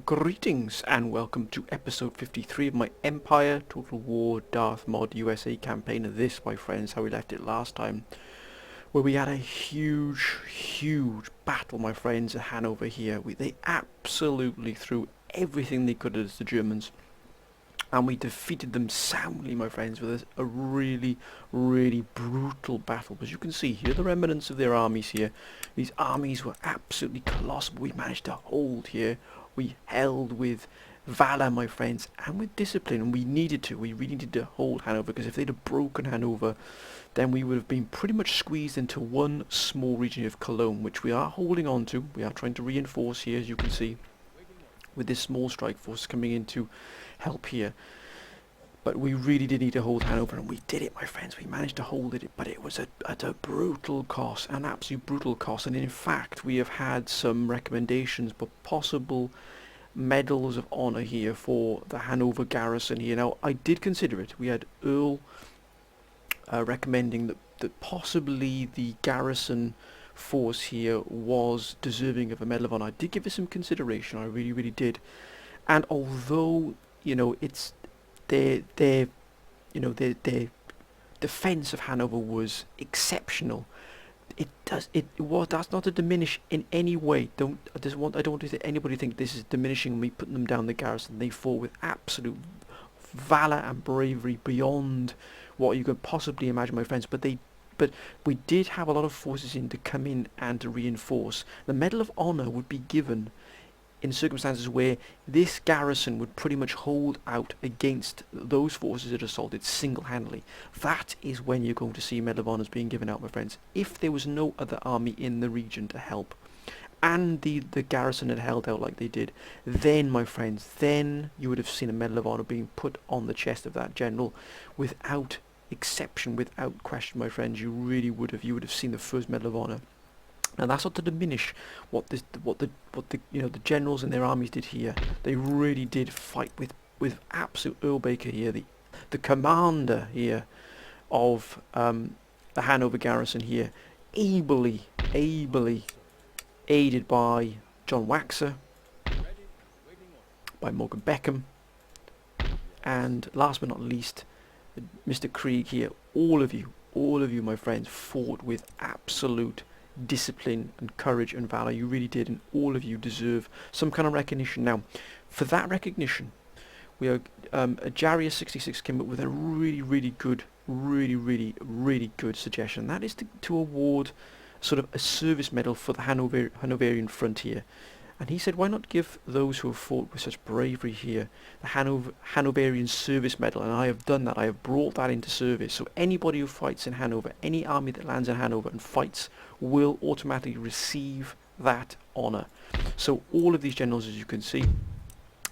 Greetings and welcome to episode 53 of my Empire Total War Darth Mod USA campaign. This, my friends, how we left it last time, where we had a huge battle, my friends, at Hanover here. They absolutely threw everything they could at us, the Germans, and we defeated them soundly, my friends, with a really brutal battle. As you can see here, the remnants of their armies here. These armies were absolutely colossal. We managed to hold here. We held with valor, my friends, and with discipline, and we needed to. We really needed to hold Hanover, because if they'd have broken Hanover, then we would have been pretty much squeezed into one small region of Cologne, which we are holding on to. We are trying to reinforce here, as you can see, with this small strike force coming in to help here. But we really did need to hold Hanover, and we did it, my friends. We managed to hold it, but it was at a brutal cost, an absolute brutal cost. And in fact, we have had some recommendations for possible medals of honor here for the Hanover garrison here. Now, I did consider it. We had Earl recommending that possibly the garrison force here was deserving of a medal of honor. I did give it some consideration. I really did. And although, you know, it's their their defense of Hanover was exceptional, that's not to diminish in any way. I don't want anybody to think this is diminishing me putting them down the garrison. They fought with absolute valor and bravery beyond what you could possibly imagine, my friends. But we did have a lot of forces in to come in and to reinforce. The Medal of Honor would be given in circumstances where this garrison would pretty much hold out against those forces that assaulted single-handedly. That is when you're going to see Medal of Honors being given out, my friends. If there was no other army in the region to help, and the garrison had held out like they did, then, my friends, then you would have seen a Medal of Honor being put on the chest of that general without exception, without question, my friends. You would have seen the first Medal of Honor. Now, that's not to diminish what the generals and their armies did here. They really did fight with absolute Earl Baker here, the commander here of the Hanover garrison here, ably aided by John Waxer, by Morgan Beckham, and last but not least, Mr. Krieg here. All of you, my friends, fought with absolute discipline and courage and valor. You really did, and all of you deserve some kind of recognition. Now, for that recognition, we are Jarius 66 came up with a really good suggestion. That is to award sort of a service medal for the Hanoverian frontier. And he said, why not give those who have fought with such bravery here the Hanoverian Service Medal? And I have done that. I have brought that into service. So anybody who fights in Hanover, any army that lands in Hanover and fights, will automatically receive that honour. So all of these generals, as you can see.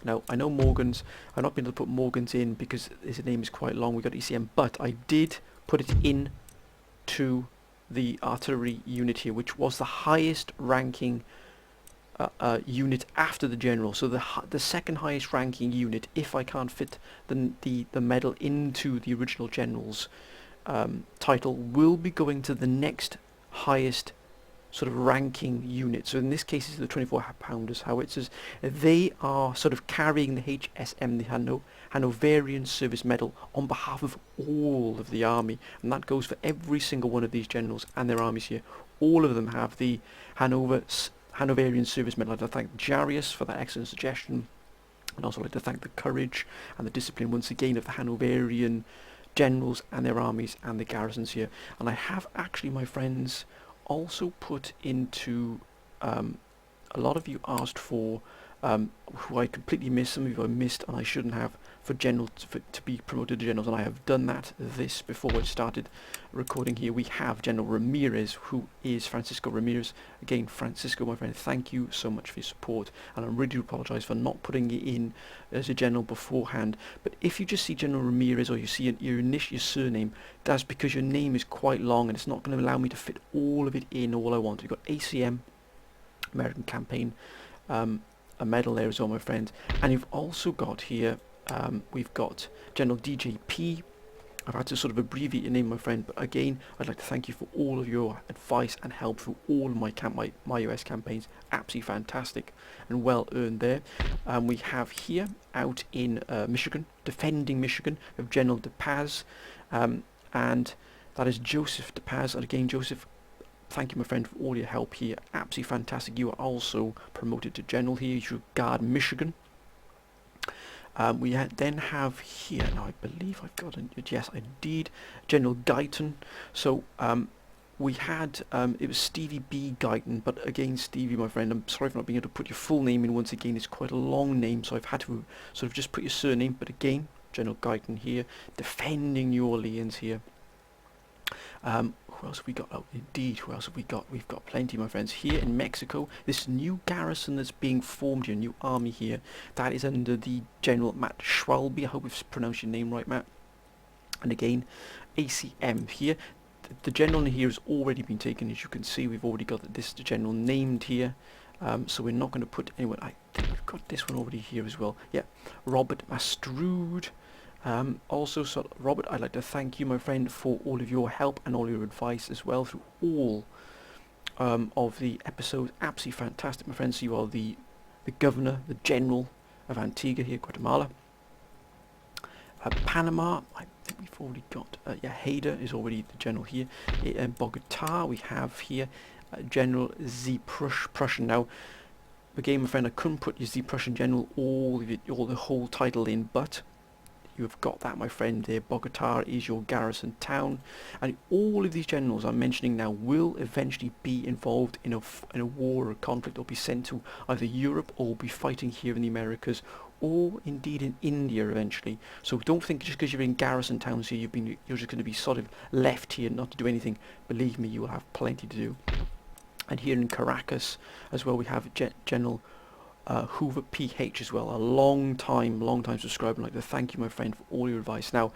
Now, I know Morgan's. I've not been able to put Morgan's in because his name is quite long. We got ECM, but I did put it in to the artillery unit here, which was the highest ranking unit after the general. So the second highest ranking unit, if I can't fit the medal into the original general's title, will be going to the next highest sort of ranking unit. So in this case it's the 24 pounders howitzers. They are sort of carrying the HSM, the Hanoverian Service Medal, on behalf of all of the army, and that goes for every single one of these generals and their armies here. All of them have the Hanoverian Service Medal. I'd like to thank Jarius for that excellent suggestion, and also like to thank the courage and the discipline once again of the Hanoverian generals and their armies and the garrisons here. And I have actually, my friends, also put into a lot of you asked for who I completely missed, some of you I missed and I shouldn't have, for general to be promoted to generals, and I have done that before I started recording here. We have General Ramirez, who is Francisco Ramirez. Again, Francisco, my friend, thank you so much for your support, and I really do apologise for not putting it in as a general beforehand. But if you just see General Ramirez, or you see your surname, that's because your name is quite long and it's not going to allow me to fit all of it in all I want. You've got ACM, American Campaign, a medal there as well, my friend. And you've also got here, we've got General DJP, I've had to sort of abbreviate your name, my friend, but again, I'd like to thank you for all of your advice and help through all of my US campaigns. Absolutely fantastic and well earned there. We have here out in Michigan, defending Michigan, we have General DePaz, and that is Joseph DePaz. And again, Joseph, thank you, my friend, for all your help here. Absolutely fantastic. You are also promoted to General here. You should guard Michigan. We then have here, now I believe I've got it, yes I did, General Guyton. So we had, it was Stevie B. Guyton, but again, Stevie, my friend, I'm sorry for not being able to put your full name in once again. It's quite a long name, so I've had to sort of just put your surname, but again, General Guyton here, defending New Orleans here. Who else have we got? Oh, indeed, who else have we got? We've got plenty, my friends. Here in Mexico, this new garrison that's being formed here, new army here, that is under the General Matt Schwalbe. I hope we've pronounced your name right, Matt. And again, ACM here. The general here has already been taken, as you can see. We've already got this general named here. So we're not going to put anyone. I think we've got this one already here as well. Yeah, Robert Mastrude. Also, so Robert, I'd like to thank you, my friend, for all of your help and all your advice as well through all of the episodes. Absolutely fantastic, my friends. So you are the governor, the general of Antigua here, Guatemala. Panama, I think we've already got, Haida is already the general here. In Bogota, we have here General Z Prussian. Now, again, my friend, I couldn't put your Z Prussian general all the whole title in, but you've got that, my friend, there. Bogota is your garrison town, and all of these generals I'm mentioning now will eventually be involved in a war or a conflict, or be sent to either Europe or be fighting here in the Americas, or indeed in India eventually. So don't think just because you're in garrison towns here you're just going to be sort of left here not to do anything. Believe me, you will have plenty to do. And here in Caracas as well, we have General Hoover PH as well, a long time subscriber. I'd like to thank you, my friend, for all your advice. Now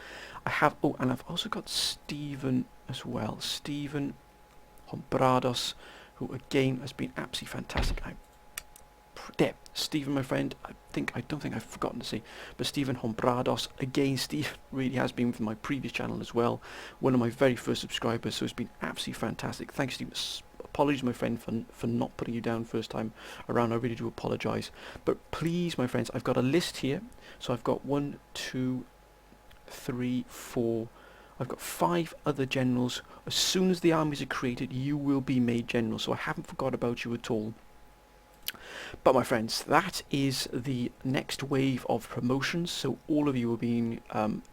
I have, and I've also got Stephen as well, Stephen Hombrados, who again has been absolutely fantastic. There, Stephen, my friend, I don't think I've forgotten to say, but Stephen Hombrados, again, Steve really has been with my previous channel as well, one of my very first subscribers, so it's been absolutely fantastic. Thanks, Stephen. Apologies, my friend, for not putting you down first time around. I really do apologise. But please, my friends, I've got a list here. So I've got 1, 2, 3, 4. I've got 5 other generals. As soon as the armies are created, you will be made general. So I haven't forgot about you at all. But my friends, that is the next wave of promotions. So all of you are being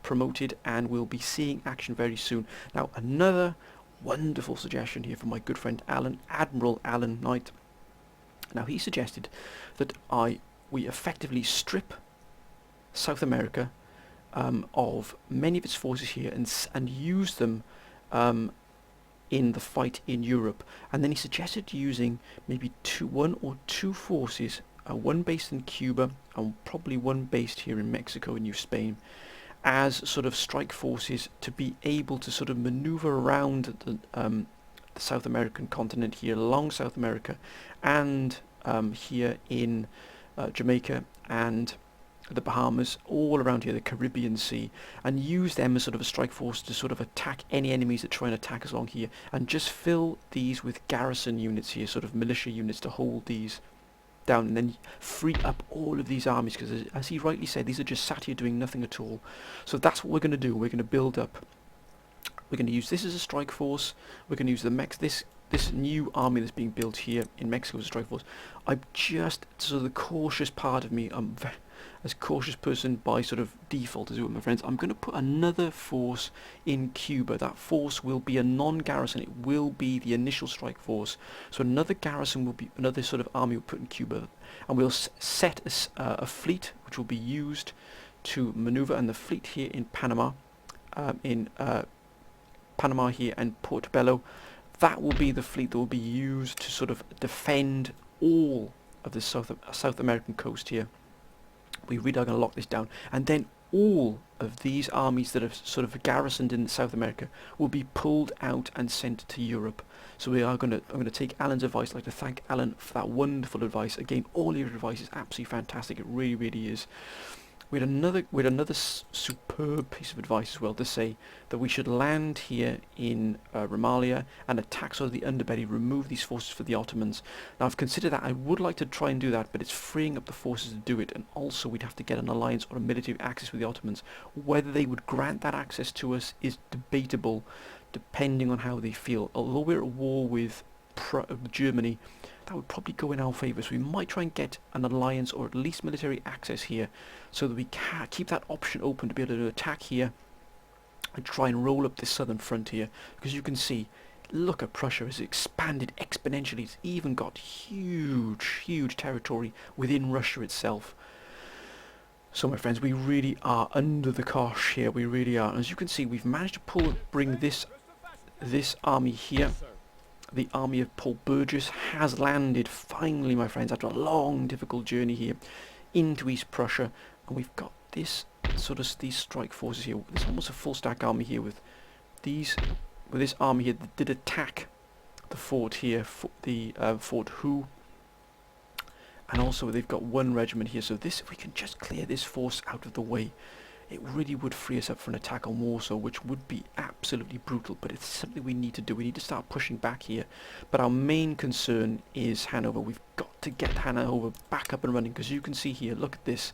promoted and we'll be seeing action very soon. Now, another wonderful suggestion here from my good friend Alan, Admiral Alan Knight. Now he suggested that we effectively strip South America of many of its forces here and use them in the fight in Europe. And then he suggested using maybe 1 or 2 forces, one based in Cuba and probably one based here in Mexico and New Spain, as sort of strike forces to be able to sort of maneuver around the South American continent here, along South America, and here in Jamaica and the Bahamas, all around here, the Caribbean Sea, and use them as sort of a strike force to sort of attack any enemies that try and attack us along here, and just fill these with garrison units here, sort of militia units to hold these down, and then free up all of these armies, because as he rightly said, these are just sat here doing nothing at all. So that's what we're going to do. We're going to build up. We're going to use this as a strike force. We're going to use this new army that's being built here in Mexico as a strike force. I'm just sort of the cautious part of me. I'm as cautious person by sort of default as well, my friends. I'm going to put another force in Cuba. That force will be a non-garrison. It will be the initial strike force. So another garrison will be, another sort of army will put in Cuba, and we'll set a fleet which will be used to maneuver. And the fleet here in Panama, Panama here and Portobello, that will be the fleet that will be used to sort of defend all of the South American coast here. We really are going to lock this down, and then all of these armies that are sort of garrisoned in South America will be pulled out and sent to Europe. So I'm going to take Alan's advice. I'd like to thank Alan for that wonderful advice. Again, all your advice is absolutely fantastic. It really, really is. we had another superb piece of advice as well, to say that we should land here in Romalia and attack sort of the underbelly, remove these forces for the Ottomans. Now I've considered that. I would like to try and do that, but it's freeing up the forces to do it, and also we'd have to get an alliance or a military access with the Ottomans. Whether they would grant that access to us is debatable, depending on how they feel. Although we're at war with Germany, that would probably go in our favour, so we might try and get an alliance or at least military access here, so that we can keep that option open to be able to attack here and try and roll up this southern frontier. Because you can see, look at Prussia, it's expanded exponentially. It's even got huge territory within Russia itself. So my friends, we really are under the cosh here, we really are. And as you can see, we've managed to bring this army here. The army of Paul Burgess has landed finally, my friends, after a long, difficult journey here into East Prussia, and we've got this these strike forces here. There's almost a full stack army here with this army here that did attack the fort here, Fort Hu, and also they've got one regiment here. So this, if we can just clear this force out of the way, it really would free us up for an attack on Warsaw, which would be absolutely brutal, but it's something we need to do. We need to start pushing back here. But our main concern is Hanover. We've got to get Hanover back up and running, because you can see here, look at this.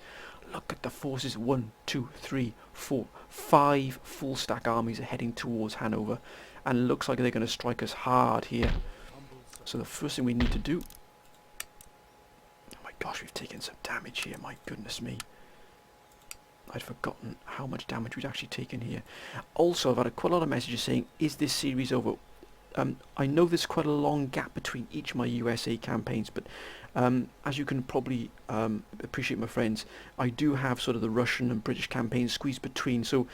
Look at the forces. 1, 2, 3, 4, 5 full stack armies are heading towards Hanover, and it looks like they're going to strike us hard here. So the first thing we need to do... Oh my gosh, we've taken some damage here, my goodness me. I'd forgotten how much damage we'd actually taken here. Also, I've had quite a lot of messages saying, is this series over? I know there's quite a long gap between each of my USA campaigns, but as you can probably appreciate, my friends, I do have sort of the Russian and British campaigns squeezed between, so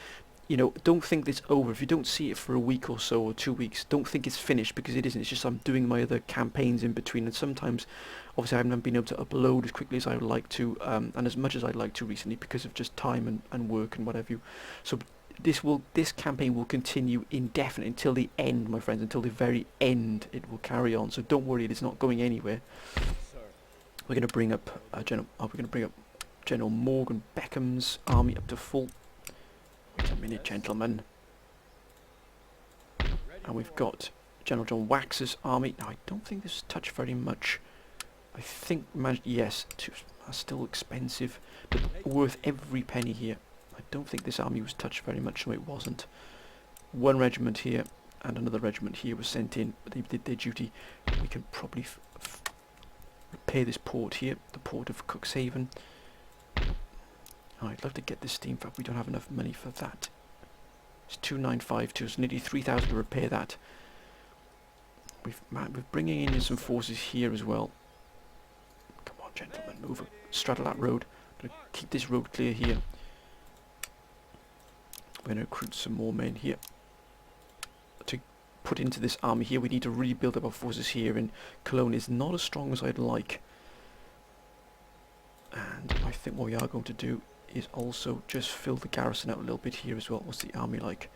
you know, don't think it's over. If you don't see it for a week or so, or 2 weeks, don't think it's finished, because it isn't. It's just I'm doing my other campaigns in between, and sometimes, obviously, I haven't been able to upload as quickly as I would like to, and as much as I'd like to recently, because of just time and work and what have you. So this campaign will continue indefinitely until the end, my friends, until the very end. It will carry on. So don't worry, it's not going anywhere. We're going to bring up General Morgan Beckham's army up to full. Wait a minute, gentlemen. And we've got General John Wax's army. Now, I don't think this touched very much. I think, yes, still expensive, but worth every penny here. I don't think this army was touched very much, so it wasn't. One regiment here and another regiment here was sent in, but they did their duty. We can probably repair this port here, the port of Cuxhaven. Oh, I'd love to get this steam fact. We don't have enough money for that. It's 2,952, so nearly 3,000 to repair that. We're bringing in some forces here as well. Come on, gentlemen, move up, straddle that road. I'm going to keep this road clear here. We're going to recruit some more men here to put into this army here. We need to really build up our forces here, and Cologne is not as strong as I'd like. And I think what we are going to do is also just fill the garrison out a little bit here as well. What's the army like?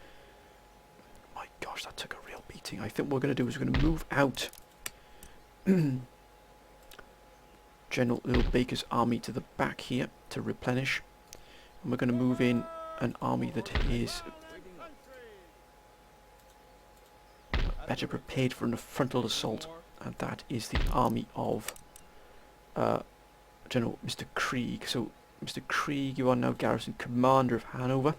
My gosh, that took a real beating. I think what we're going to do is we're going to move out General Earl Baker's army to the back here to replenish. And we're going to move in an army that is better prepared for a frontal assault, and that is the army of General Mr. Krieg. So Mr. Krieg, you are now garrison commander of Hanover,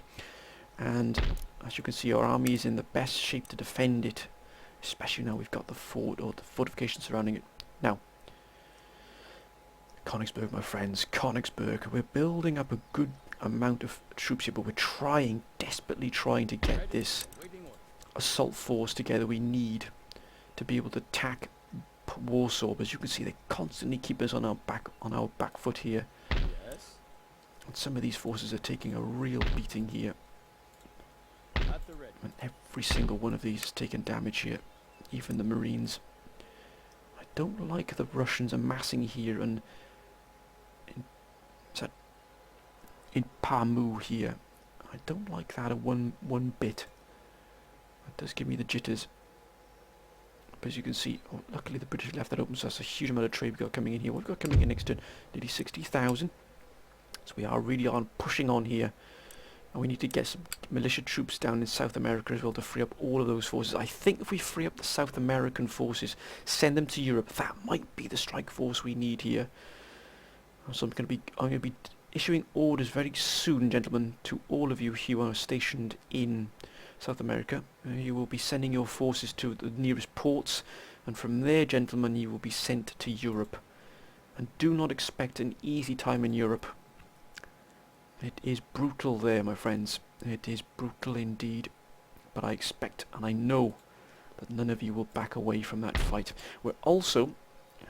and as you can see, our army is in the best shape to defend it, especially now we've got the fort, or the fortification surrounding it. Now, Königsberg, my friends, Königsberg. We're building up a good amount of troops here, but we're desperately trying to get this assault force together we need to be able to attack Warsaw. But as you can see, they constantly keep us on our back foot here. Yes. And some of these forces are taking a real beating here. And every single one of these is taking damage here, even the Marines. I don't like the Russians amassing here and in Pamu here. I don't like that one bit. That does give me the jitters. But as you can see, luckily the British left that open, so that's a huge amount of trade we've got coming in here. What we've got coming in next turn, nearly 60,000. So we are really on pushing on here. And we need to get some militia troops down in South America as well to free up all of those forces. I think if we free up the South American forces, send them to Europe, that might be the strike force we need here. So I'm going to be issuing orders very soon, gentlemen, to all of you who are stationed in South America. You will be sending your forces to the nearest ports, and from there, gentlemen, you will be sent to Europe. And do not expect an easy time in Europe. It is brutal there, my friends. It is brutal indeed. But I expect and I know that none of you will back away from that fight. We're also,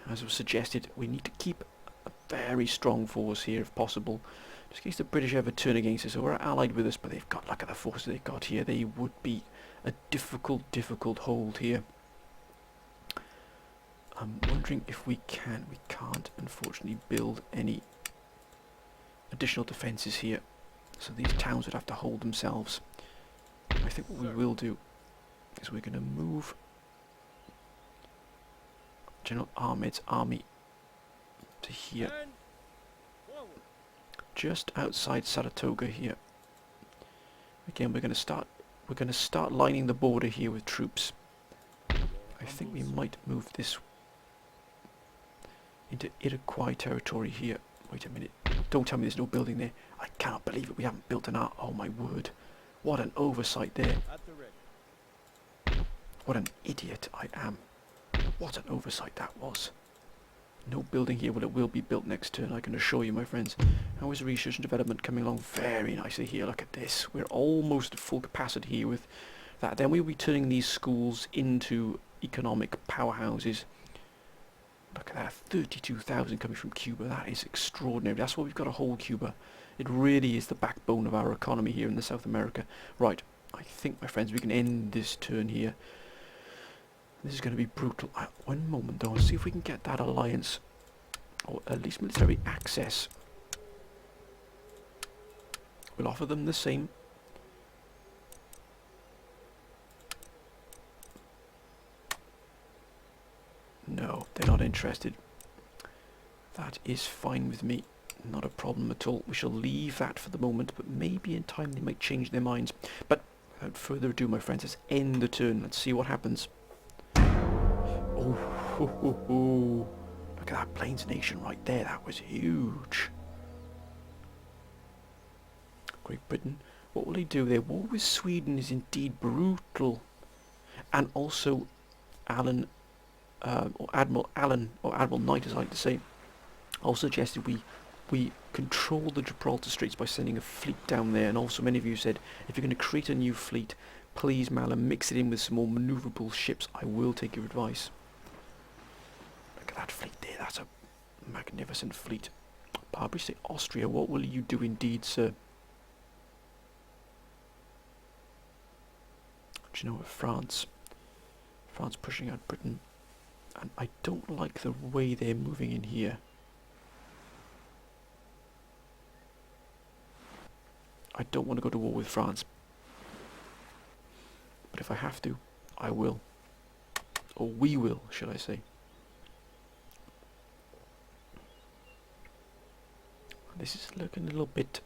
as was suggested, we need to keep a very strong force here if possible, just in case the British ever turn against us. So we're allied with us, but they've got, look at the forces they've got here. They would be a difficult hold here. I'm wondering if we can. We can't, unfortunately, build any additional defences here, so these towns would have to hold themselves. I think what we will do is we're going to move General Ahmed's army to here, just outside Saratoga here. Again, we're going to start lining the border here with troops. I think we might move this into Iroquois territory here. Wait a minute. Don't tell me there's no building there. I cannot believe it. We haven't built an art. Oh my word. What an oversight there. What an idiot I am. What an oversight that was. No building here, but it will be built next turn, I can assure you, my friends. How is research and development coming along? Very nicely here. Look at this. We're almost at full capacity here with that. Then we'll be turning these schools into economic powerhouses. Look at that, 32,000 coming from Cuba. That is extraordinary. That's why we've got to hold Cuba. It really is the backbone of our economy here in the South America. Right, I think, my friends, we can end this turn here. This is going to be brutal. One moment, though. Let's see if we can get that alliance, or at least military access. We'll offer them the same. No, they're not interested. That is fine with me. Not a problem at all. We shall leave that for the moment, but maybe in time they might change their minds. But without further ado, my friends, let's end the turn. Let's see what happens. Oh, ho, ho, ho. Look at that Plains Nation right there. That was huge. Great Britain. What will he do there? War with Sweden is indeed brutal. And also, or Admiral Allen, or Admiral Knight, as I like to say, also suggested we control the Gibraltar Straits by sending a fleet down there. And also many of you said, if you're going to create a new fleet, please, Malin, mix it in with some more manoeuvrable ships. I will take your advice. Look at that fleet there. That's a magnificent fleet. Barbary State, Austria, what will you do indeed, sir? Do you know what, France pushing out Britain. And I don't like the way they're moving in here. I don't want to go to war with France. But if I have to, I will. Or we will, should I say. This is looking a little bit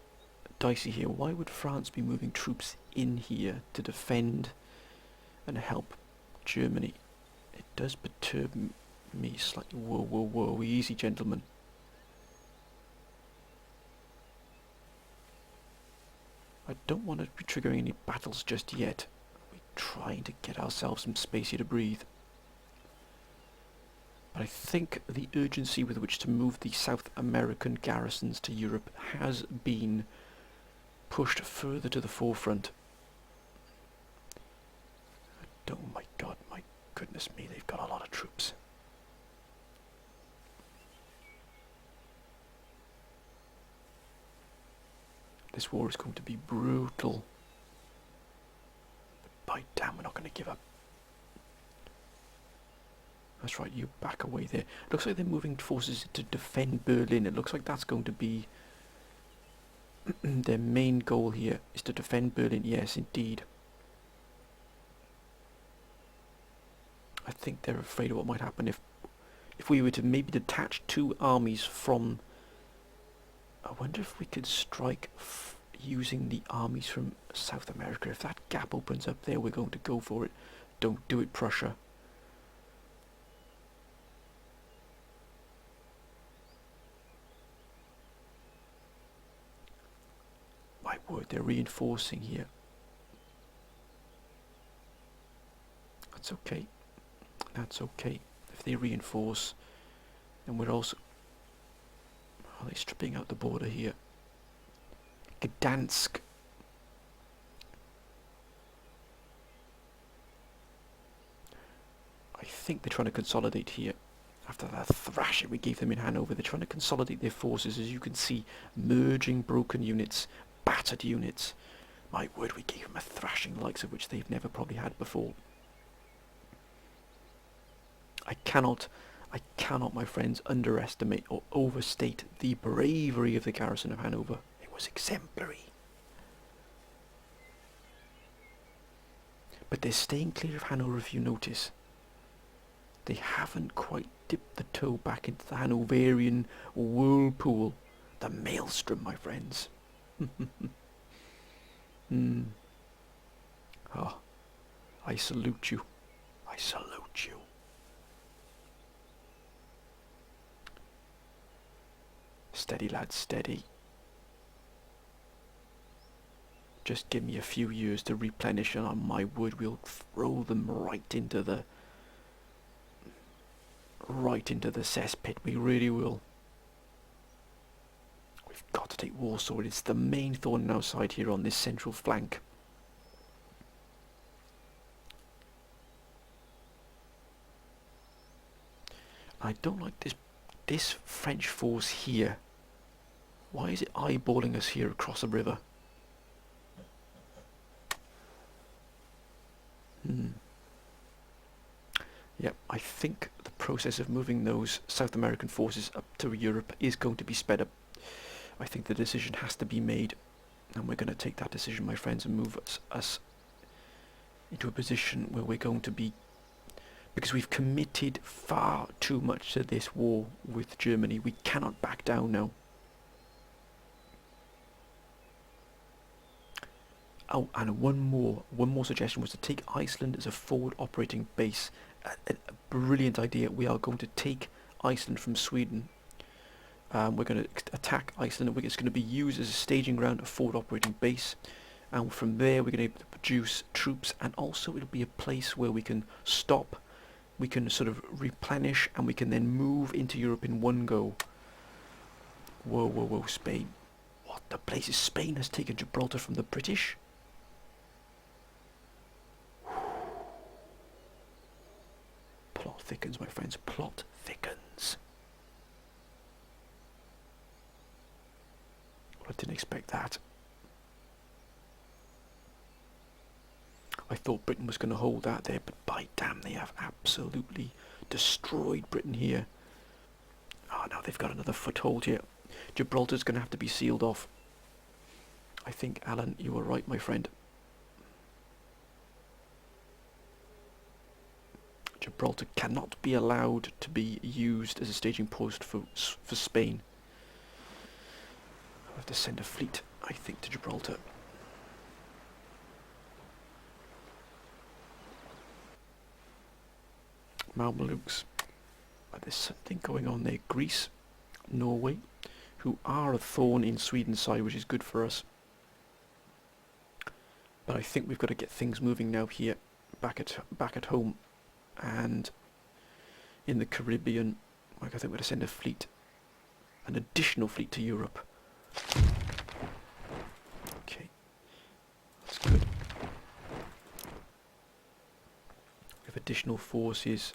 dicey here. Why would France be moving troops in here to defend and help Germany? It does perturb me slightly. Whoa, whoa, whoa. Easy, gentlemen. I don't want to be triggering any battles just yet. We're trying to get ourselves some space here to breathe. But I think the urgency with which to move the South American garrisons to Europe has been pushed further to the forefront. Oh my god, my goodness me, they've got a lot of troops. This war is going to be brutal. But by damn, we're not going to give up. That's right, you back away there. It looks like they're moving forces to defend Berlin. It looks like that's going to be their main goal here, is to defend Berlin. Yes, indeed. I think they're afraid of what might happen if we were to maybe detach two armies from I wonder if we could strike using the armies from South America. If that gap opens up there, we're going to go for it. Don't do it, Prussia. My word, they're reinforcing here. That's okay. That's okay. If they reinforce, then we're also... Are they stripping out the border here? Gdansk. I think they're trying to consolidate here. After that thrashing we gave them in Hanover, they're trying to consolidate their forces, as you can see, merging broken units, battered units. My word, we gave them a thrashing the likes of which they've never probably had before. I cannot, my friends, underestimate or overstate the bravery of the garrison of Hanover. It was exemplary. But they're staying clear of Hanover, if you notice. They haven't quite dipped the toe back into the Hanoverian whirlpool. The maelstrom, my friends. Ah, I salute you. I salute you. Steady, lads, steady. Just give me a few years to replenish, and on my word, we'll throw them right into the cesspit. We really will. We've got to take Warsaw. It's the main thorn in our side here on this central flank. I don't like this French force here. Why is it eyeballing us here across the river? Yep, I think the process of moving those South American forces up to Europe is going to be sped up. I think the decision has to be made, and we're going to take that decision, my friends, and move us into a position where we're going to be, because we've committed far too much to this war with Germany. We cannot back down now. Oh, and one more suggestion was to take Iceland as a forward operating base. A brilliant idea. We are going to take Iceland from Sweden. We're going to attack Iceland. It's going to be used as a staging ground, a forward operating base, and from there we're going to produce troops, and also it'll be a place where we can stop, we can sort of replenish, and we can then move into Europe in one go. Whoa, whoa, whoa, Spain. What the place is Spain has taken Gibraltar from the British? Plot thickens, my friends, plot thickens. I didn't expect that. I thought Britain was going to hold that there, but by damn, they have absolutely destroyed Britain here. Oh, now they've got another foothold here. Gibraltar's going to have to be sealed off. I think, Alan, you were right, my friend. Gibraltar cannot be allowed to be used as a staging post for Spain. I'll have to send a fleet, I think, to Gibraltar. Mamelukes. There's something going on there. Greece, Norway, who are a thorn in Sweden's side, which is good for us. But I think we've got to get things moving now here, back at home, and in the Caribbean. Like, I think we're going to send a fleet, an additional fleet to Europe. Okay, that's good. We have additional forces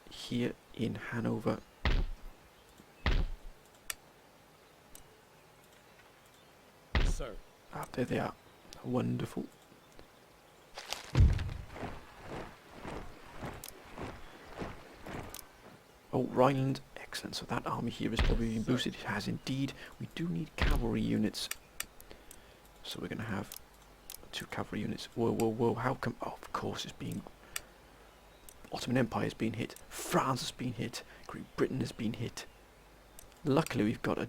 here in Hanover. Sir. Ah, there they are. Wonderful. Oh, Rhineland. Excellent. So that army here is probably been boosted. It has indeed. We do need cavalry units. So we're going to have 2 cavalry units. Whoa, whoa, whoa. How come... Oh, of course it's being... Ottoman Empire has been hit. France has been hit. Great Britain has been hit. Luckily we've got a...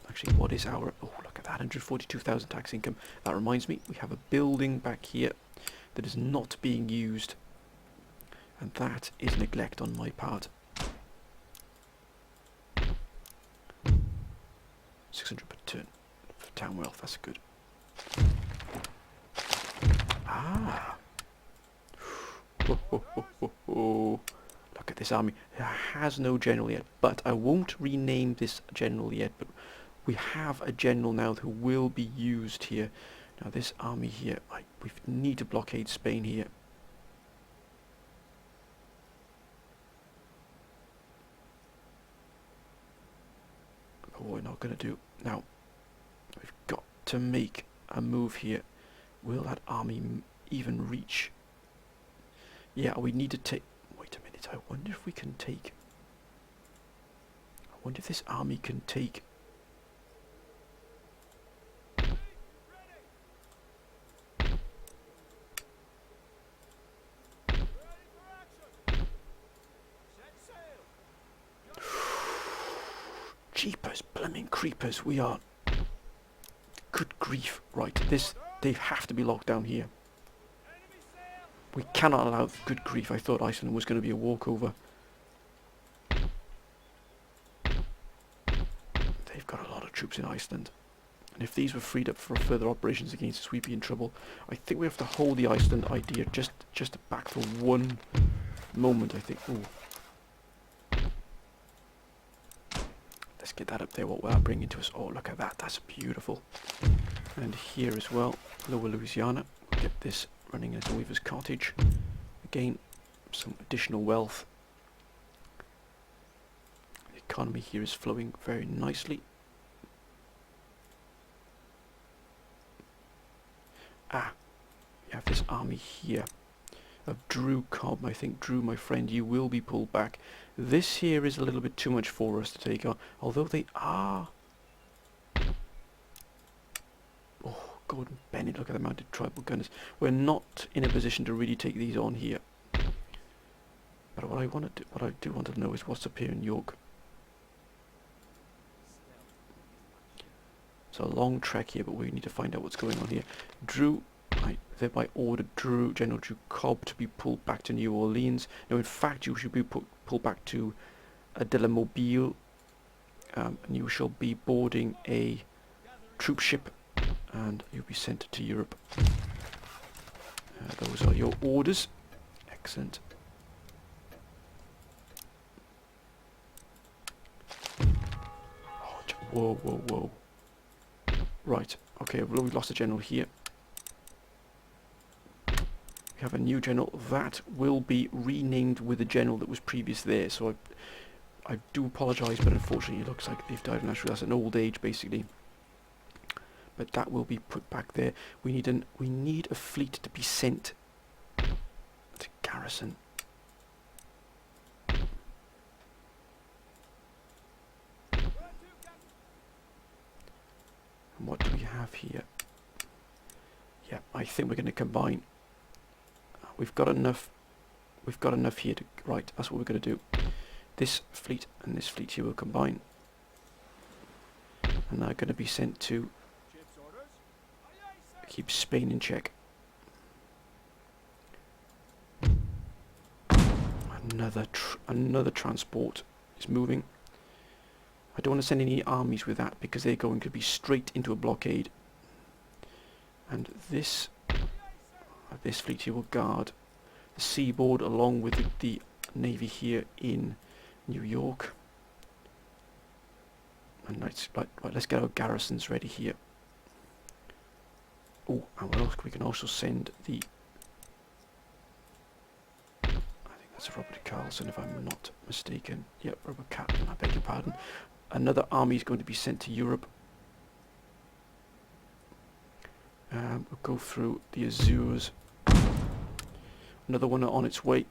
Actually, what is our... Oh, look at that, 142,000 tax income. That reminds me, we have a building back here that is not being used. And that is neglect on my part. 600 per turn for town wealth, that's good. Ah! Ho, ho, ho, ho, ho. Look at this army. It has no general yet, but I won't rename this general yet, but we have a general now who will be used here. Now this army here, we need to blockade Spain here. But what we're not going to do now, we've got to make a move here. Will that army even reach? Yeah, we need to take... Wait a minute, I wonder if we can take... I wonder if this army can take... Jeepers, blooming creepers, we are... Good grief, right, they have to be locked down here. We cannot allow... Good grief, I thought Iceland was going to be a walkover. They've got a lot of troops in Iceland. And if these were freed up for further operations against us, we'd be in trouble. I think we have to hold the Iceland idea just back for one moment, I think. Ooh. Let's get that up there. What will that bring into us? Oh, look at that. That's beautiful. And here as well, Lower Louisiana. We'll get this running as a weaver's cottage. Again, some additional wealth. The economy here is flowing very nicely. Ah, we have this army here of Drew Cobb. I think, Drew, my friend, you will be pulled back. This here is a little bit too much for us to take on, although they are... Oh, Gordon Bennett, look at the mounted tribal gunners. We're not in a position to really take these on here. But what I do want to know is what's up here in York. It's a long trek here, but we need to find out what's going on here. Drew, I thereby ordered General Drew Cobb to be pulled back to New Orleans. No, in fact, you should be pulled back to De La Mobile, and you shall be boarding a troop ship, and you'll be sent to Europe. Those are your orders. Excellent. Oh, whoa, whoa, whoa. Right, okay, we've lost a general here. We have a new general that will be renamed with the general that was previous there, so I do apologise, but unfortunately it looks like they've died of natural. That's an old age basically. But that will be put back there. We need a fleet to be sent to garrison. And what do we have here? Yeah, I think we're going to combine. We've got enough here to... Right, that's what we're going to do. This fleet and this fleet here will combine. And they're going to be sent to keep Spain in check. Another transport is moving. I don't want to send any armies with that because they're going to be straight into a blockade. And this fleet here will guard the seaboard along with the navy here in New York. And right, let's get our garrisons ready here. Oh, and what else? We can also send the... I think that's Robert Carlson, if I'm not mistaken. Yep, Robert Carlson, I beg your pardon. Another army is going to be sent to Europe. We'll go through the Azores. Another one on its way.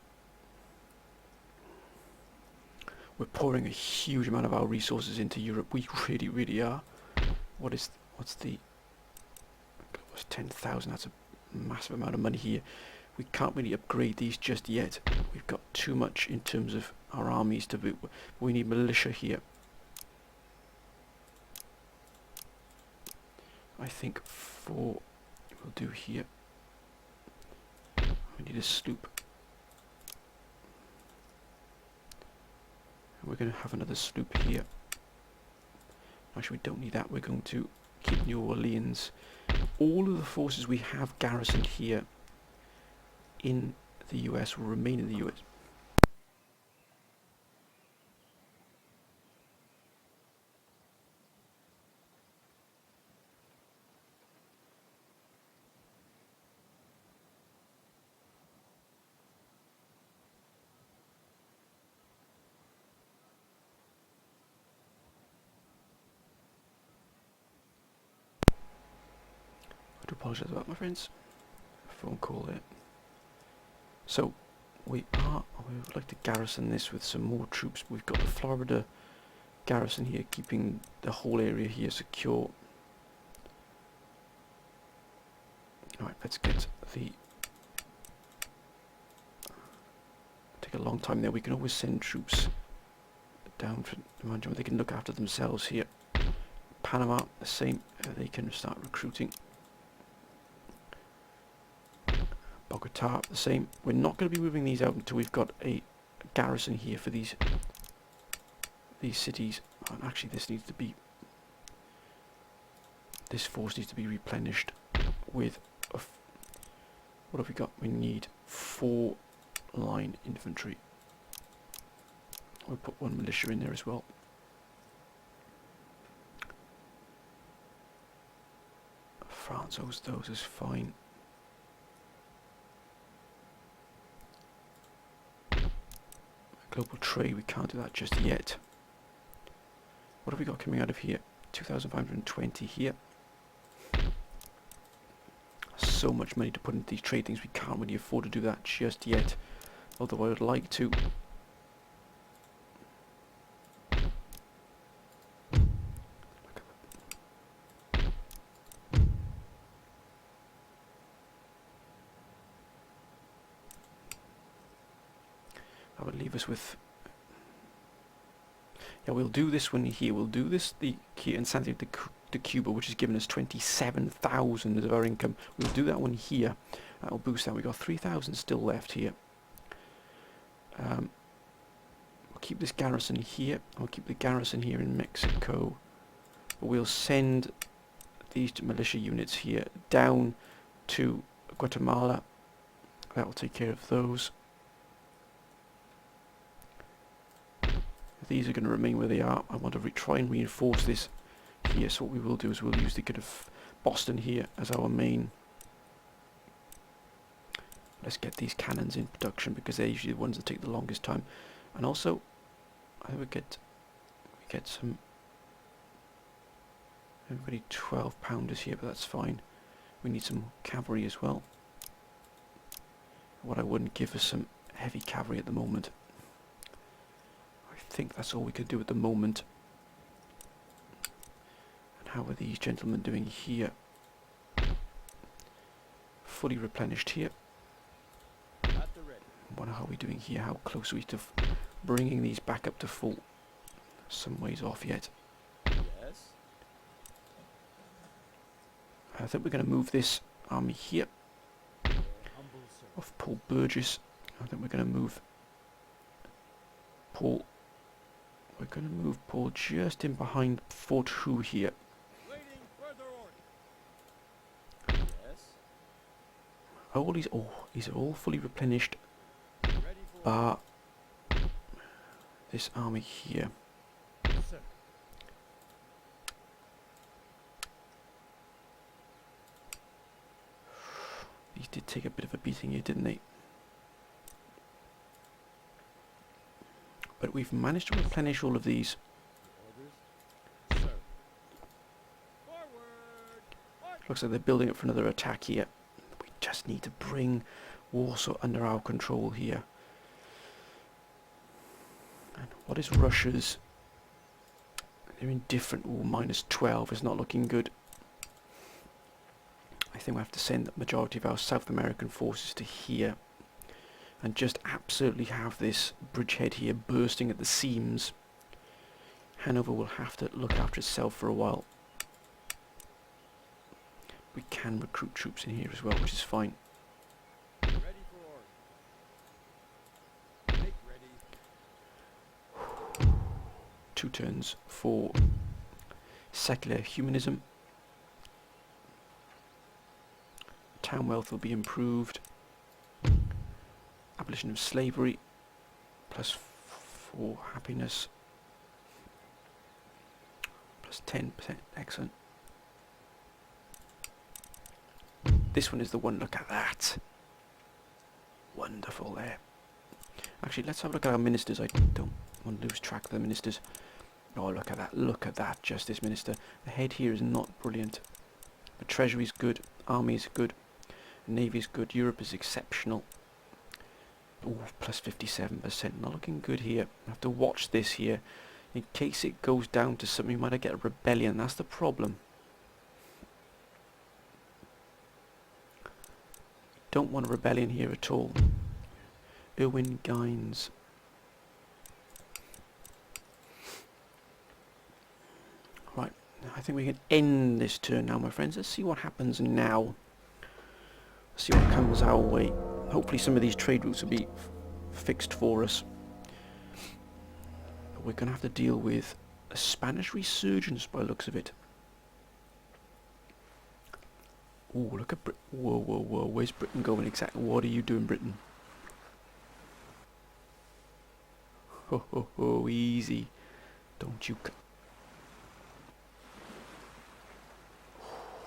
We're pouring a huge amount of our resources into Europe. We really, really are. What's the... What's 10,000? That's a massive amount of money here. We can't really upgrade these just yet. We've got too much in terms of our armies to be... We need militia here. I think for we'll do here. We need a sloop. And we're going to have another sloop here. Actually, we don't need that. We're going to keep New Orleans. All of the forces we have garrisoned here in the US will remain in the US. I do apologise about my friends. Phone call there. So we would like to garrison this with some more troops. We've got the Florida garrison here, keeping the whole area here secure. Alright, let's get the... Take a long time there. We can always send troops down for imagine they can look after themselves here. Panama, the same. They can start recruiting. Bogota, the same. We're not going to be moving these out until we've got a garrison here for these cities. And actually, this force needs to be replenished with what have we got? We need 4 line infantry. We'll put 1 militia in there as well. France, those is fine. Global trade, we can't do that just yet. What have we got coming out of here? 2,520 here. So much money to put into these trade things, we can't really afford to do that just yet. Although I would like to. That would leave us with... Yeah, we'll do this one here. We'll do this here in Santiago de Cuba, which has given us 27,000 of our income. We'll do that one here. That'll boost that. We've got 3,000 still left here. We'll keep this garrison here. We'll keep the garrison here in Mexico. But we'll send these militia units here down to Guatemala. That'll take care of those. These are going to remain where they are. I want to try and reinforce this here. So what we will do is we'll use the kind of Boston here as our main. Let's get these cannons in production because they're usually the ones that take the longest time. And also, I think we get some. We've got 12 pounders here, but that's fine. We need some cavalry as well. What I wouldn't give us some heavy cavalry at the moment. I think that's all we could do at the moment. And how are these gentlemen doing here? Fully replenished here. What are we doing here? How close are we to bringing these back up to full? Some ways off yet. Yes. I think we're going to move this army here. Of Paul Burgess. I think we're going to move Paul. We're going to move Paul just in behind Fort Hu here. Waiting further order. Yes. These are all fully replenished. Ready for Bar this army here. sir. These did take a bit of a beating here, didn't they? But we've managed to replenish all of these. Orders. Sir. Forward. March. Looks like they're building up for another attack here. We just need to bring Warsaw under our control here. And what is Russia's? They're indifferent. Ooh, -12 is not looking good. I think we have to send the majority of our South American forces to here. And just absolutely have this bridgehead here bursting at the seams. Hanover will have to look after itself for a while. We can recruit troops in here as well, which is fine. Ready for order. Make ready. 2 turns for secular humanism. Town wealth will be improved. Abolition of slavery. +4 happiness. +10%. Excellent. This one is the one. Look at that. Wonderful there. Actually, let's have a look at our ministers. I don't want to lose track of the ministers. Oh, look at that. Look at that, Justice Minister. The head here is not brilliant. But Treasury is good. Army is good. Navy is good. Europe is exceptional. Ooh, +57%. Not looking good here. I have to watch this here. In case it goes down to something, you might get a rebellion. That's the problem. Don't want a rebellion here at all. Irwin Gines. Right, I think we can end this turn now, my friends. Let's see what happens now. Let's see what comes our way. Hopefully some of these trade routes will be fixed for us. But we're going to have to deal with a Spanish resurgence by the looks of it. Ooh, look at Britain. Whoa, whoa, whoa. Where's Britain going exactly? What are you doing, Britain? Ho, ho, ho. Easy. Don't you...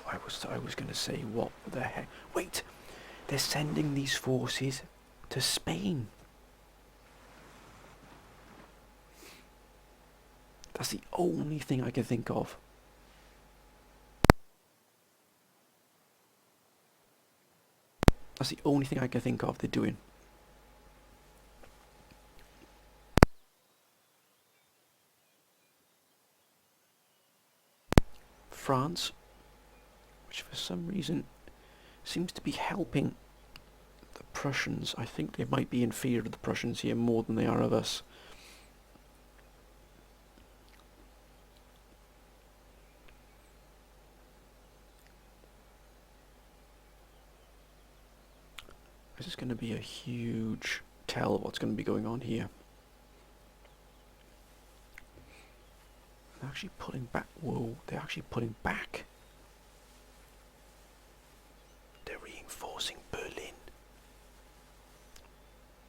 I was going to say, what the heck? Wait! They're sending these forces to Spain. That's the only thing I can think of. That's the only thing I can think of they're doing. France, which for some reason seems to be helping the Prussians. I think they might be in fear of the Prussians here more than they are of us. This is going to be a huge tell of what's going to be going on here. They're actually pulling back. Whoa, they're actually pulling back. They're reinforcing Berlin.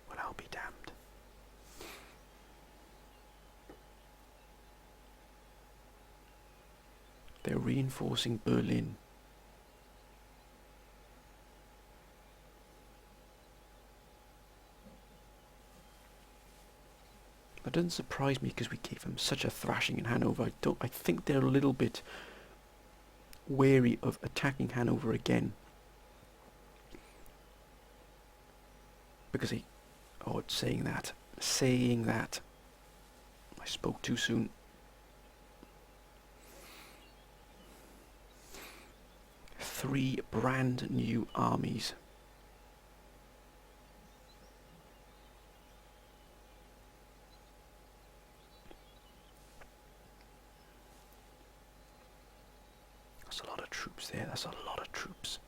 Well, I'll be damned. They're reinforcing Berlin. That doesn't surprise me because we gave them such a thrashing in Hanover. I think they're a little bit wary of attacking Hanover again. Because it's saying that. I spoke too soon. Three brand new armies. That's a lot of troops there. That's a lot of troops.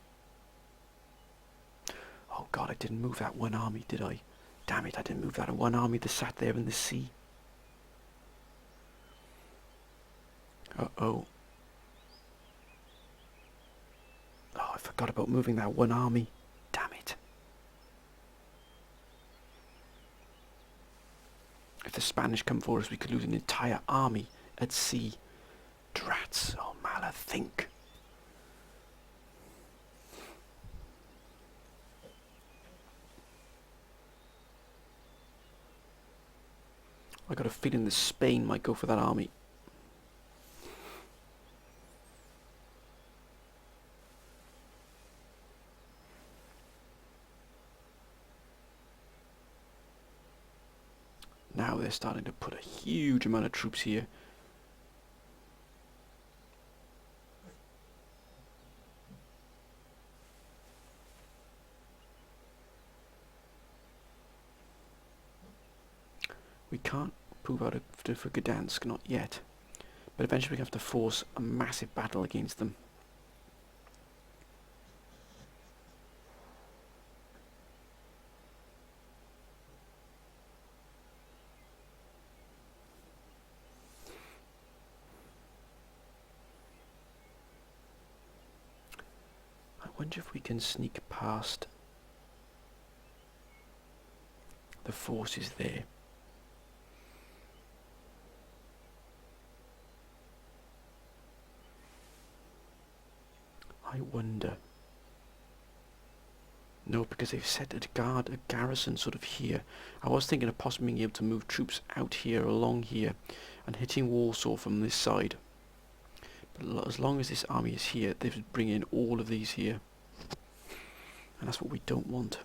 Oh God, I didn't move that one army, did I? Damn it, I didn't move that one army that sat there in the sea. Uh-oh. Oh, I forgot about moving that one army. Damn it. If the Spanish come for us, we could lose an entire army at sea. Drats. Oh, Mala, think. I got a feeling that Spain might go for that army. Now they're starting to put a huge amount of troops here. We can't prove out for Gdansk, not yet. But eventually we have to force a massive battle against them. wonder if we can sneak past the forces there. I wonder. No, because they've set a garrison sort of here. I was thinking of possibly being able to move troops out here, along here, and hitting Warsaw from this side. But as long as this army is here, they would bring in all of these here. And that's what we don't want.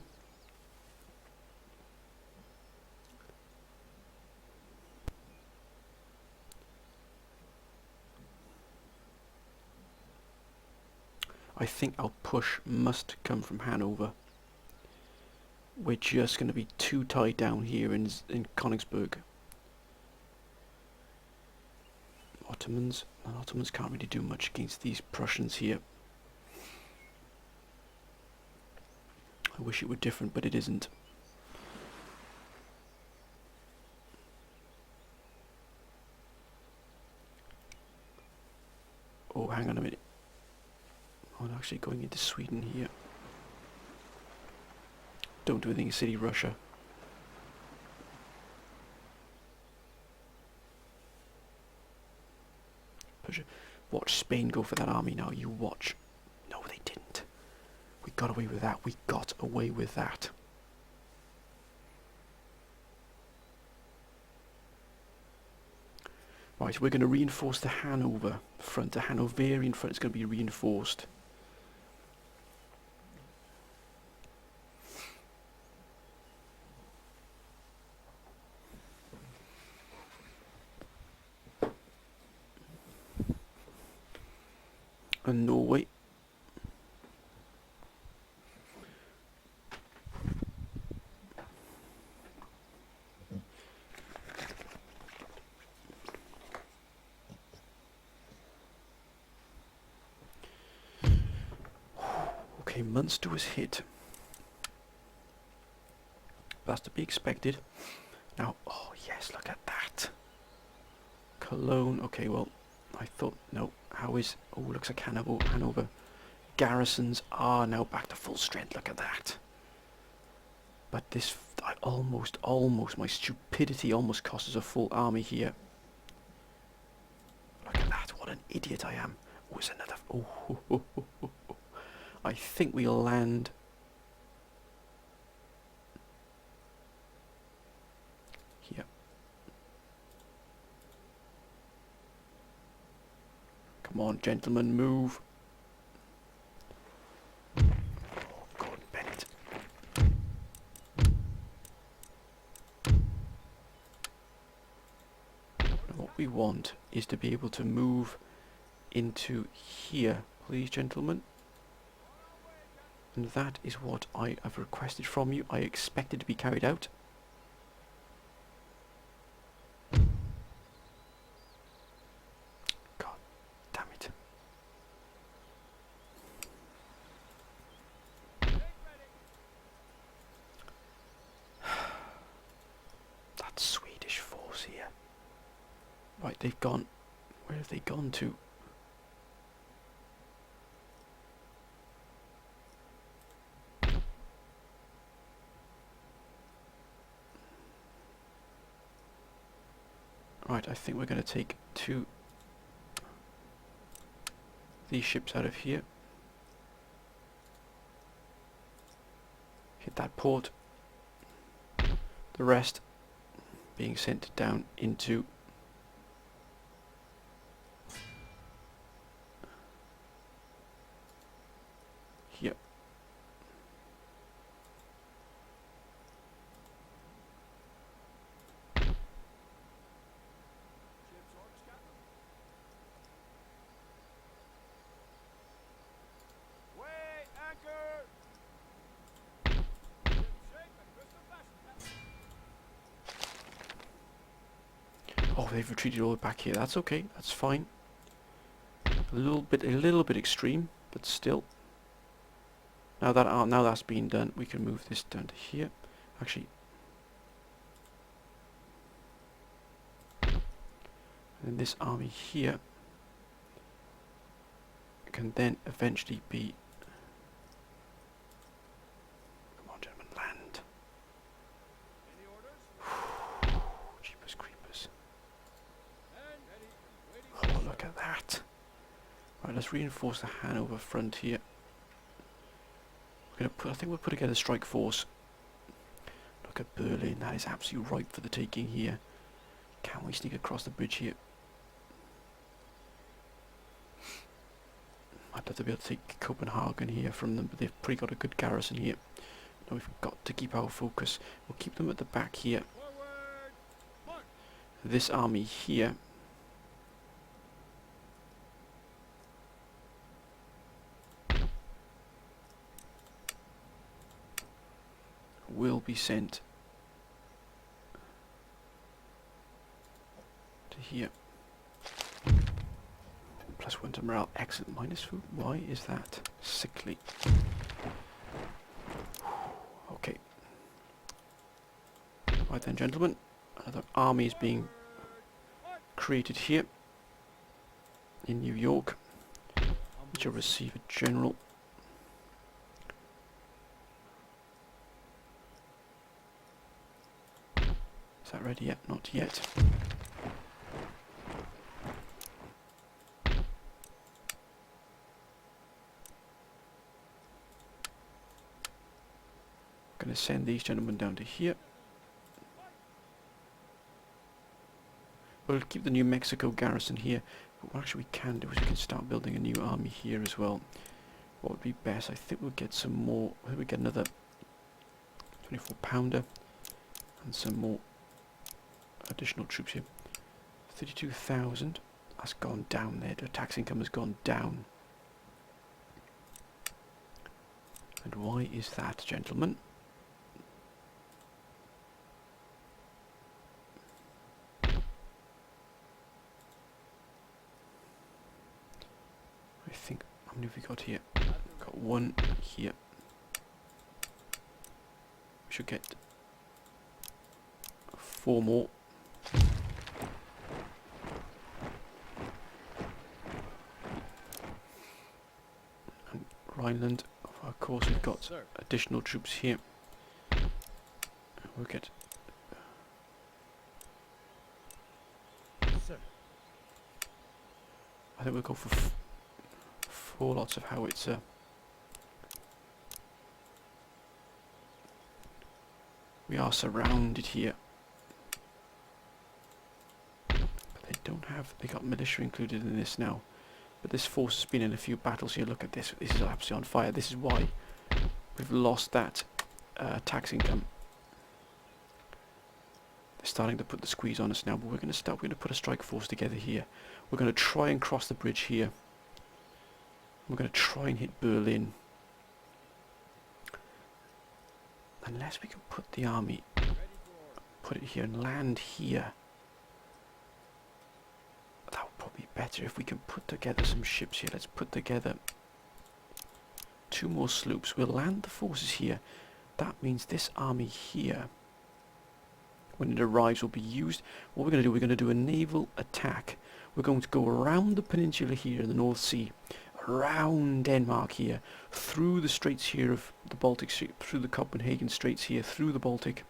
I think our push must come from Hanover. We're just going to be too tied down here in Königsberg. Ottomans can't really do much against these Prussians here. I wish it were different, but it isn't. Oh, hang on a minute. I'm actually going into Sweden here. Don't do anything in City Russia. Watch Spain go for that army now, you watch. No, they didn't. We got away with that. We got away with that. Right, we're going to reinforce the Hanover front. The Hanoverian front is going to be reinforced. And Norway. Okay, Munster was hit. That's to be expected. Now, oh yes, look at that. Cologne, okay, well, I thought, no, how is, oh, looks like Hanover. Garrisons are now back to full strength, look at that. But this, I almost, my stupidity almost cost us a full army here. Look at that, what an idiot I am. Oh, it's another, oh. I think we'll land. Here. Come on, gentlemen, move. Oh, God, Bennett. What we want is to be able to move into here, please, gentlemen. And that is what I have requested from you. I expect it to be carried out. God damn it. That Swedish force here. Right, they've gone. Where have they gone to? Right, I think we're going to take these ships out of here. Hit that port. The rest being sent down into here. Oh, they've retreated all the way back here. That's okay. That's fine. A little bit extreme, but still. Now that's been done, we can move this down to here. Actually, and this army here can then eventually be Right, let's reinforce the Hanover front here. I think we'll put together a strike force. Look at Berlin, that is absolutely ripe for the taking here. Can we sneak across the bridge here? I'd love to be able to take Copenhagen here from them, but they've pretty got a good garrison here. Now we've got to keep our focus. We'll keep them at the back here. This army here will be sent to here. +1 to morale, excellent. -4, why is that? Sickly. Okay. Right then, gentlemen, another army is being created here in New York, which will receive a general. Is that ready yet? Not yet. Going to send these gentlemen down to here. We'll keep the New Mexico garrison here, but what actually we can do is we can start building a new army here as well. What would be best? I think we'll get some more. We'll get another 24 pounder and some more additional troops here. 32,000. That's gone down there. The tax income has gone down. And why is that, gentlemen? I think, how many have we got here? We've got one here. We should get 4 more. And Rhineland, of course, we've got additional troops here. We'll get. I think we'll go for 4 lots of howitzer. We are surrounded here. But they got militia included in this now. But this force has been in a few battles here. Look at this. This is absolutely on fire. This is why we've lost that tax income. They're starting to put the squeeze on us now, but we're going to put a strike force together here. We're going to try and cross the bridge here. We're going to try and hit Berlin. Unless we can put the army, put it here and land here. That would probably be better if we can put together some ships here. Let's put together 2 more sloops. We'll land the forces here. That means this army here, when it arrives, will be used. What we're going to do, we're going to do a naval attack. We're going to go around the peninsula here in the North Sea, around Denmark here, through the straits here of the Baltic Sea, through the Copenhagen Straits here, through the Baltic.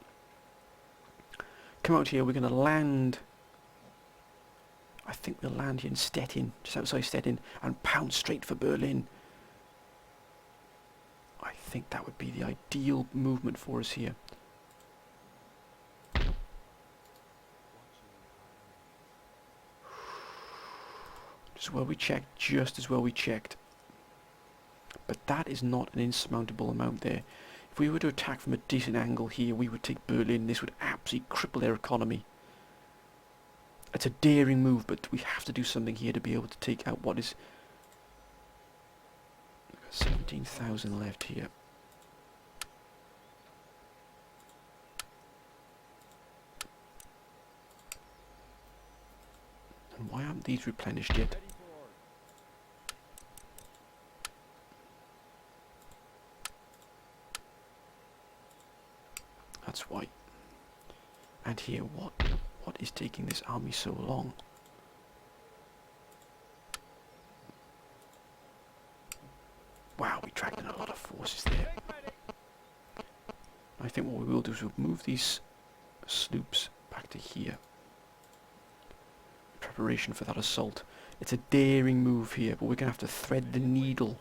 Come out here, we're going to land. I think we'll land here in Stettin, just outside Stettin, and pound straight for Berlin. I think that would be the ideal movement for us here. Just as well we checked. But that is not an insurmountable amount there. If we were to attack from a decent angle here, we would take Berlin. This would absolutely cripple their economy. It's a daring move, but we have to do something here to be able to take out what is... 17,000 left here. And why aren't these replenished yet? That's why. And here, what is taking this army so long? Wow, we dragged in a lot of forces there. I think what we will do is we'll move these sloops back to here. preparation for that assault. It's a daring move here, but we're going to have to thread the needle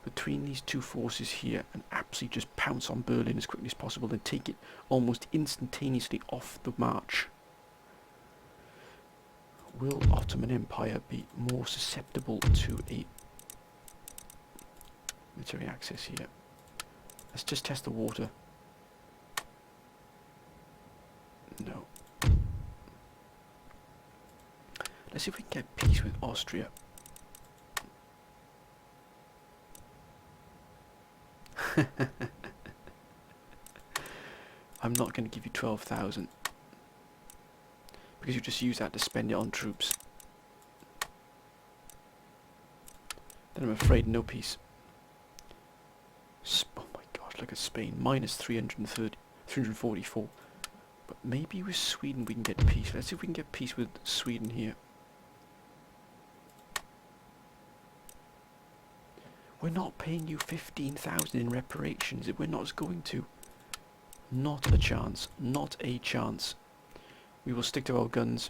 between these two forces here and absolutely just pounce on Berlin as quickly as possible and take it almost instantaneously off the march. Will Ottoman Empire be more susceptible to a military access here? Let's just test the water. No. Let's see if we can get peace with Austria. I'm not going to give you 12,000 because you just use that to spend it on troops. Then I'm afraid no peace. Oh my gosh, look at Spain, minus 344. But maybe with Sweden we can get peace. Let's see if we can get peace with Sweden here. We're not paying you 15,000 in reparations. We're not going to. Not a chance. Not a chance. We will stick to our guns.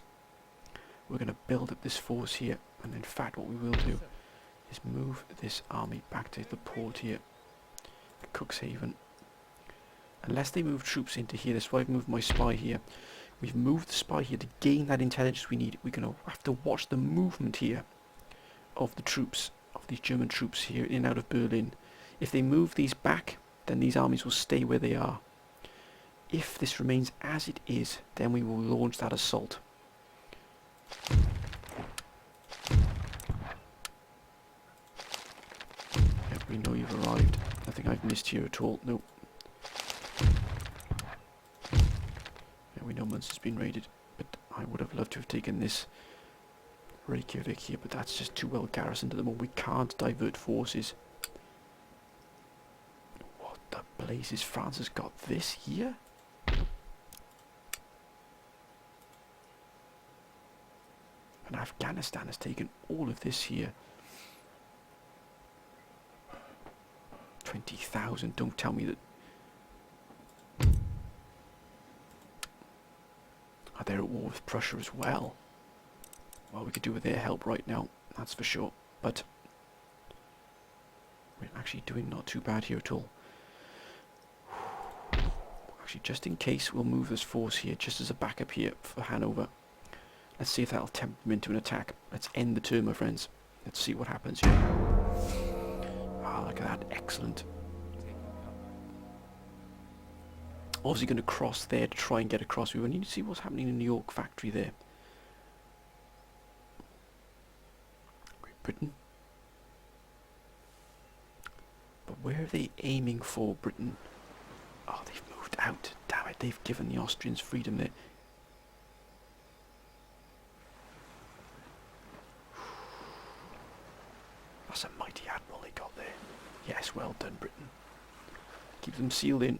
We're going to build up this force here. And in fact what we will do is move this army back to the port here. At Cuxhaven. Unless they move troops into here. That's why I've moved my spy here. We've moved the spy here to gain that intelligence we need. We're going to have to watch the movement here of the troops. Of these German troops here in and out of Berlin. If they move these back, then these armies will stay where they are. If this remains as it is, then we will launch that assault. Yep, we know you've arrived. Nothing I've missed here at all. Nope. Yeah, we know Munster's been raided, but I would have loved to have taken this Reykjavik here, but that's just too well garrisoned at the moment. We can't divert forces. What the blazes? France has got this here? And Afghanistan has taken all of this here. 20,000. Don't tell me that. Oh, they're at war with Prussia as well. Well, we could do with their help right now, that's for sure. But we're actually doing not too bad here at all. Actually, just in case, we'll move this force here, just as a backup here for Hanover. Let's see if that'll tempt them into an attack. Let's end the turn, my friends. Let's see what happens here. Ah, look at that. Excellent. Obviously going to cross there to try and get across. We need to see what's happening in the York factory there. Britain. But where are they aiming for, Britain? Oh, they've moved out. Damn it, they've given the Austrians freedom there. That's a mighty admiral they got there. Yes, well done, Britain. Keep them sealed in.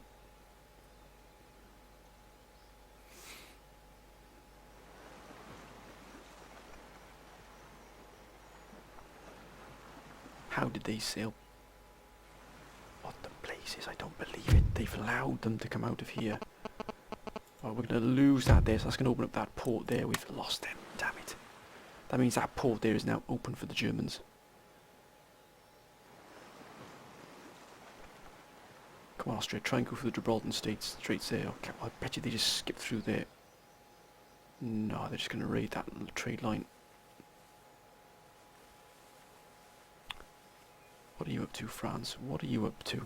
How did they sail? What the blazes? I don't believe it. They've allowed them to come out of here. Well, we're going to lose that there, so that's going to open up that port there. We've lost them. Damn it. That means that port there is now open for the Germans. Come on, Austria. Try and go through the Gibraltar Straits there. Okay, I bet you they just skip through there. No, they're just going to raid that little trade line. What are you up to, France? What are you up to?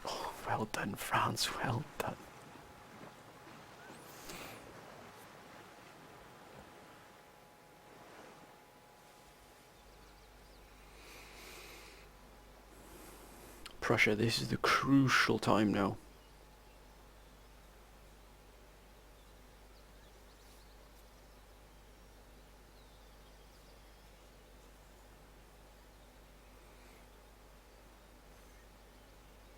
Oh, well done, France. Well done. Prussia, this is the crucial time now.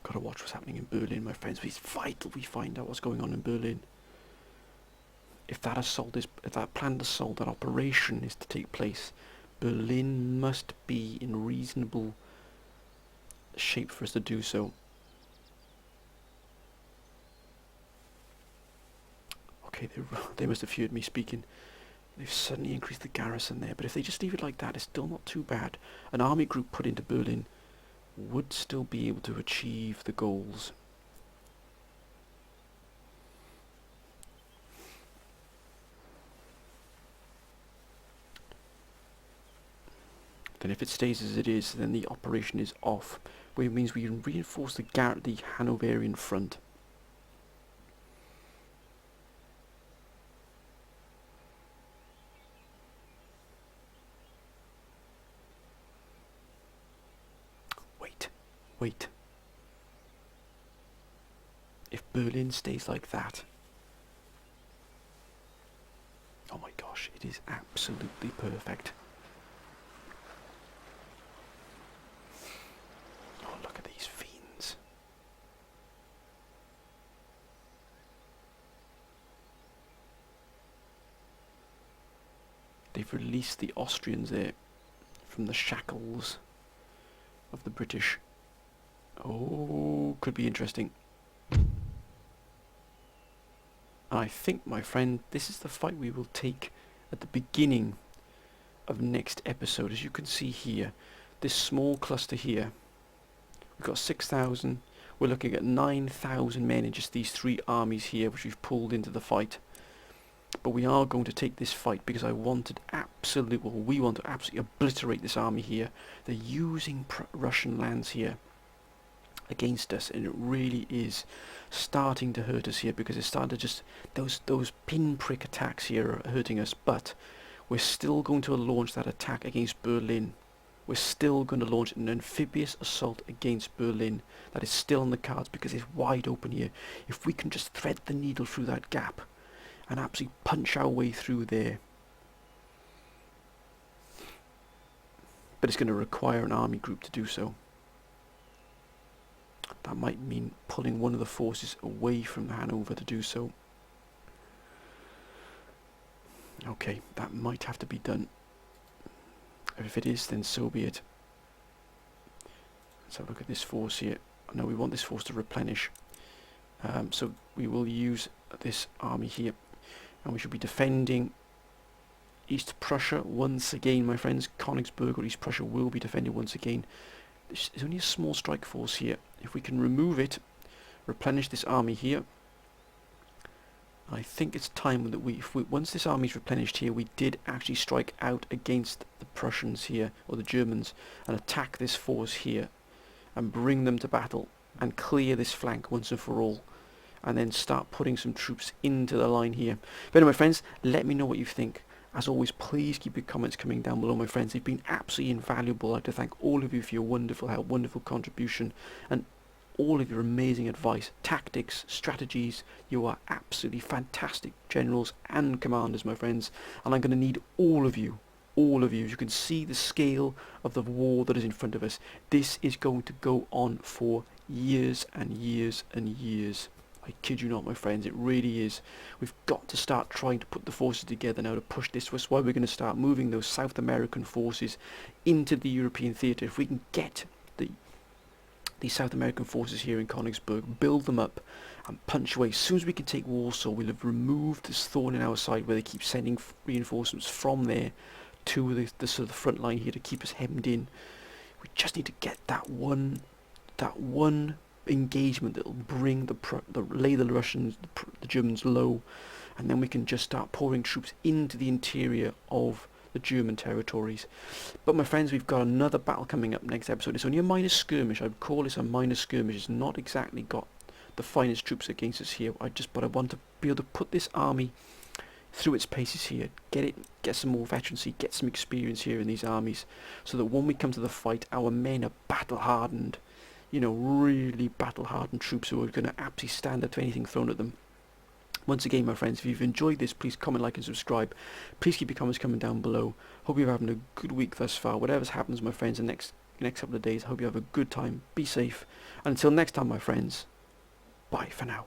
Gotta watch what's happening in Berlin, my friends. It's vital we find out what's going on in Berlin. If that planned assault, that operation is to take place, Berlin must be in reasonable shape for us to do so. Okay, they must have heard me speaking. They've suddenly increased the garrison there, but if they just leave it like that, it's still not too bad. An army group put into Berlin would still be able to achieve the goals. Then if it stays as it is, then the operation is off, which means we can reinforce the Hanoverian front. Wait. If Berlin stays like that... Oh my gosh, it is absolutely perfect. Oh, look at these fiends. They've released the Austrians there from the shackles of the British. Oh, could be interesting. I think, my friend, this is the fight we will take at the beginning of next episode. As you can see here, this small cluster here, we've got 6,000. We're looking at 9,000 men in just these three armies here, which we've pulled into the fight. But we are going to take this fight because we want to absolutely obliterate this army here. They're using Russian lands here against us, and it really is starting to hurt us here, because it's starting to just those pinprick attacks here are hurting us. But we're still going to launch that attack against Berlin. We're still going to launch an amphibious assault against Berlin. That is still on the cards because it's wide open here. If we can just thread the needle through that gap and absolutely punch our way through there. But it's going to require an army group to do so. That might mean pulling one of the forces away from Hanover to do so. Okay, that might have to be done. If it is, then so be it. Let's have a look at this force here. No, we want this force to replenish. So we will use this army here. And we should be defending East Prussia once again, my friends. Königsberg or East Prussia will be defended once again. There's only a small strike force here. If we can remove it, replenish this army here, I think it's time that once this army is replenished here, we did actually strike out against the Prussians here, or the Germans, and attack this force here, and bring them to battle, and clear this flank once and for all, and then start putting some troops into the line here. But anyway, friends, let me know what you think. As always, please keep your comments coming down below, my friends. They've been absolutely invaluable. I'd like to thank all of you for your wonderful help, wonderful contribution, and all of your amazing advice, tactics, strategies. You are absolutely fantastic generals and commanders, my friends. And I'm going to need all of you. As you can see the scale of the war that is in front of us. This is going to go on for years and years and years. I kid you not, my friends, it really is. We've got to start trying to put the forces together now to push this. That's why we're going to start moving those South American forces into the European theatre. If we can get the South American forces here in Königsberg, build them up and punch away. As soon as we can take Warsaw, we'll have removed this thorn in our side where they keep sending reinforcements from there to the sort of the front line here to keep us hemmed in. We just need to get that one engagement that will bring lay the Russians, the Germans low, and then we can just start pouring troops into the interior of the German territories. But my friends, we've got another battle coming up next episode. It's only a minor skirmish. I would call this a minor skirmish. It's not exactly got the finest troops against us here. But I want to be able to put this army through its paces here, get some more veterancy, get some experience here in these armies, so that when we come to the fight, our men are battle hardened. You know, really battle-hardened troops who are going to absolutely stand up to anything thrown at them. Once again, my friends, if you've enjoyed this, please comment, like and subscribe. Please keep your comments coming down below. Hope you're having a good week thus far. Whatever happens, my friends, the next couple of days, I hope you have a good time. Be safe. And until next time, my friends, bye for now.